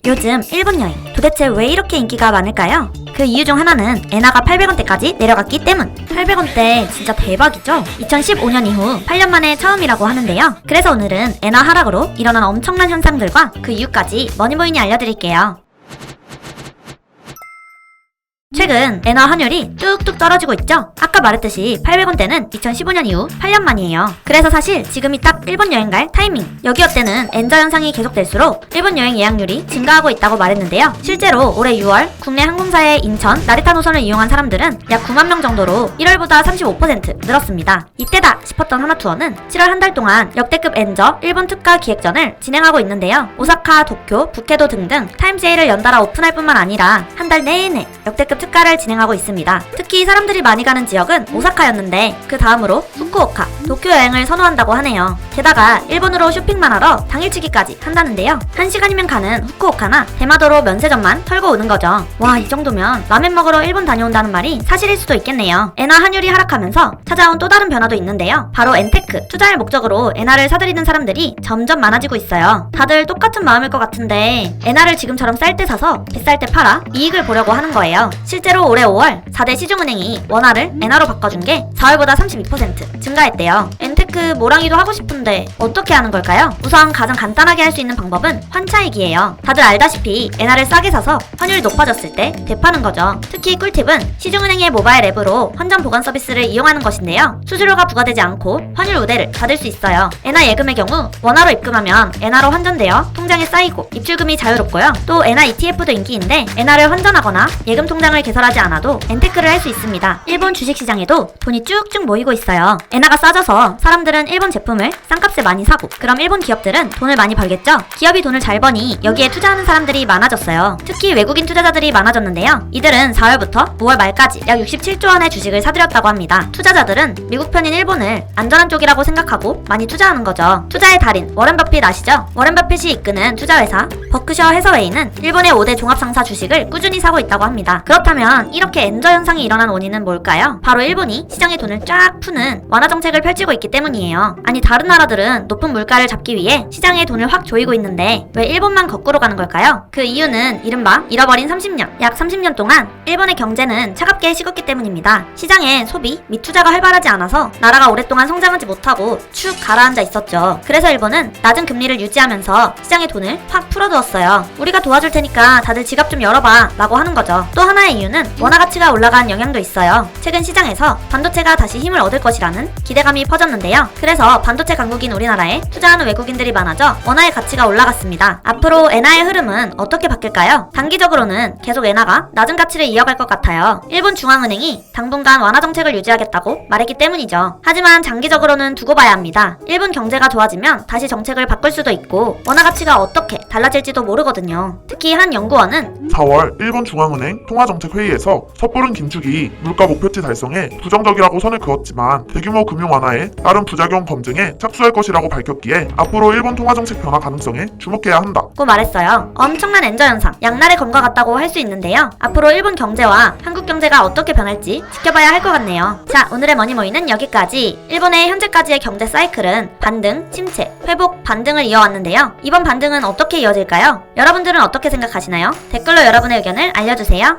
요즘 일본 여행 도대체 왜 이렇게 인기가 많을까요? 그 이유 중 하나는 엔화가 800원대까지 내려갔기 때문. 800원대 진짜 대박이죠? 2015년 이후 8년 만에 처음이라고 하는데요. 그래서 오늘은 엔화 하락으로 일어난 엄청난 현상들과 그 이유까지 머니모이니 알려드릴게요. 최근 엔화 환율이 뚝뚝 떨어지고 있죠? 아까 말했듯이 800원대는 2015년 이후 8년 만이에요. 그래서 사실 지금이 딱 일본 여행 갈 타이밍. 여기어 때는 엔저 현상이 계속될수록 일본 여행 예약률이 증가하고 있다고 말했는데요. 실제로 올해 6월 국내 항공사의 인천, 나리타 노선을 이용한 사람들은 약 9만 명 정도로 1월보다 35% 늘었습니다. 이때다 싶었던 하나투어는 7월 한 달 동안 역대급 엔저 일본 특가 기획전을 진행하고 있는데요. 오사카, 도쿄, 북해도 등등 타임세일을 연달아 오픈할 뿐만 아니라 한 달 내내 역대급 특가를 진행하고 있습니다. 특히 사람들이 많이 가는 지역은 오사카였는데 그 다음으로 후쿠오카, 도쿄 여행을 선호한다고 하네요. 게다가 일본으로 쇼핑만 하러 당일치기까지 한다는데요. 1시간이면 가는 후쿠오카나 대마도로 면세점만 털고 오는 거죠. 와, 이 정도면 라멘 먹으러 일본 다녀온다는 말이 사실일 수도 있겠네요. 엔화 환율이 하락하면서 찾아온 또 다른 변화도 있는데요. 바로 엔테크, 투자할 목적으로 엔화를 사들이는 사람들이 점점 많아지고 있어요. 다들 똑같은 마음일 것 같은데 엔화를 지금처럼 쌀 때 사서 비쌀 때 팔아 이익을 보려고 하는 거예요. 실제로 올해 5월 4대 시중은행이 원화를 엔화로 바꿔준 게 4월보다 32% 증가했대요. 엔테크 모랑이도 하고 싶은데 어떻게 하는 걸까요? 우선 가장 간단하게 할 수 있는 방법은 환차익이에요. 다들 알다시피 엔화를 싸게 사서 환율이 높아졌을 때 되파는 거죠. 특히 꿀팁은 시중은행의 모바일 앱으로 환전 보관 서비스를 이용하는 것인데요. 수수료가 부과되지 않고 환율 우대를 받을 수 있어요. 엔화 예금의 경우 원화로 입금하면 엔화로 환전되어 통장에 쌓이고 입출금이 자유롭고요. 또 엔화 ETF도 인기인데 엔화를 환전하거나 예금 통장을 개설하지 않아도 엔테크를 할 수 있습니다. 일본 주식시장에도 돈이 쭉쭉 모이고 있어요. 엔화가 싸져서 사람들은 일본 제품을 싼값에 많이 사고, 그럼 일본 기업들은 돈을 많이 벌겠죠? 기업이 돈을 잘 버니 여기에 투자하는 사람들이 많아졌어요. 특히 외국인 투자자들이 많아졌는데요. 이들은 4월부터 5월 말까지 약 67조 원의 주식을 사들였다고 합니다. 투자자들은 미국 편인 일본을 안전한 쪽이라고 생각하고 많이 투자하는 거죠. 투자의 달인 워렌 버핏 아시죠? 워렌 버핏이 이끄는 투자회사 버크셔 해서웨이는 일본의 5대 종합상사 주식을 꾸준히 사고 있다고 합니다. 그렇다면 이렇게 엔저 현상이 일어난 원인은 뭘까요? 바로 일본이 시장의 돈을 쫙 푸는 완화 정책을 펼치고 있기 때문이에요. 아니, 다른 나라들은 높은 물가를 잡기 위해 시장에 돈을 확 조이고 있는데 왜 일본만 거꾸로 가는 걸까요? 그 이유는 이른바 잃어버린 30년, 약 30년 동안 일본의 경제는 차갑게 식었기 때문입니다. 시장에 소비 및 투자가 활발하지 않아서 나라가 오랫동안 성장하지 못하고 축 가라앉아 있었죠. 그래서 일본은 낮은 금리를 유지하면서 시장에 돈을 확 풀어두었어요. 우리가 도와줄 테니까 다들 지갑 좀 열어봐 라고 하는 거죠. 또 하나의 이유는 원화 가치가 올라간 영향도 있어요. 최근 시장에서 반도체가 다시 힘을 얻을 것이라는 기대감이 퍼졌는데요. 그래서 반도체 강국인 우리나라에 투자하는 외국인들이 많아져 원화의 가치가 올라갔습니다. 앞으로 엔화의 흐름은 어떻게 바뀔까요? 단기적으로는 계속 엔화가 낮은 가치를 이어갈 것 같아요. 일본 중앙은행이 당분간 완화 정책을 유지하겠다고 말했기 때문이죠. 하지만 장기적으로는 두고 봐야 합니다. 일본 경제가 좋아지면 다시 정책을 바꿀 수도 있고 원화 가치가 어떻게 달라질지도 모르거든요. 특히 한 연구원은 4월 일본 중앙은행 통화정책회의에서 섣부른 긴축이 물가 목표치 달성에 부정적이라고 선을 그었지만 대규모 금융 완화에 따른 부작용 검증에 착수할 것이라고 밝혔기에 앞으로 일본 통화정책 변화 가능성에 주목해야 한다고 말했어요. 엄청난 엔저 현상, 양날의 검과 같다고 할 수 있는데요. 앞으로 일본 경제와 한국 경제가 어떻게 변할지 지켜봐야 할 것 같네요. 자, 오늘의 머니모이는 여기까지. 일본의 현재까지의 경제 사이클은 반등, 침체, 회복, 반등을 이어왔는데요. 이번 반등은 어떻게 이어질까요? 여러분들은 어떻게 생각하시나요? 댓글로 여러분의 의견을 알려주세요.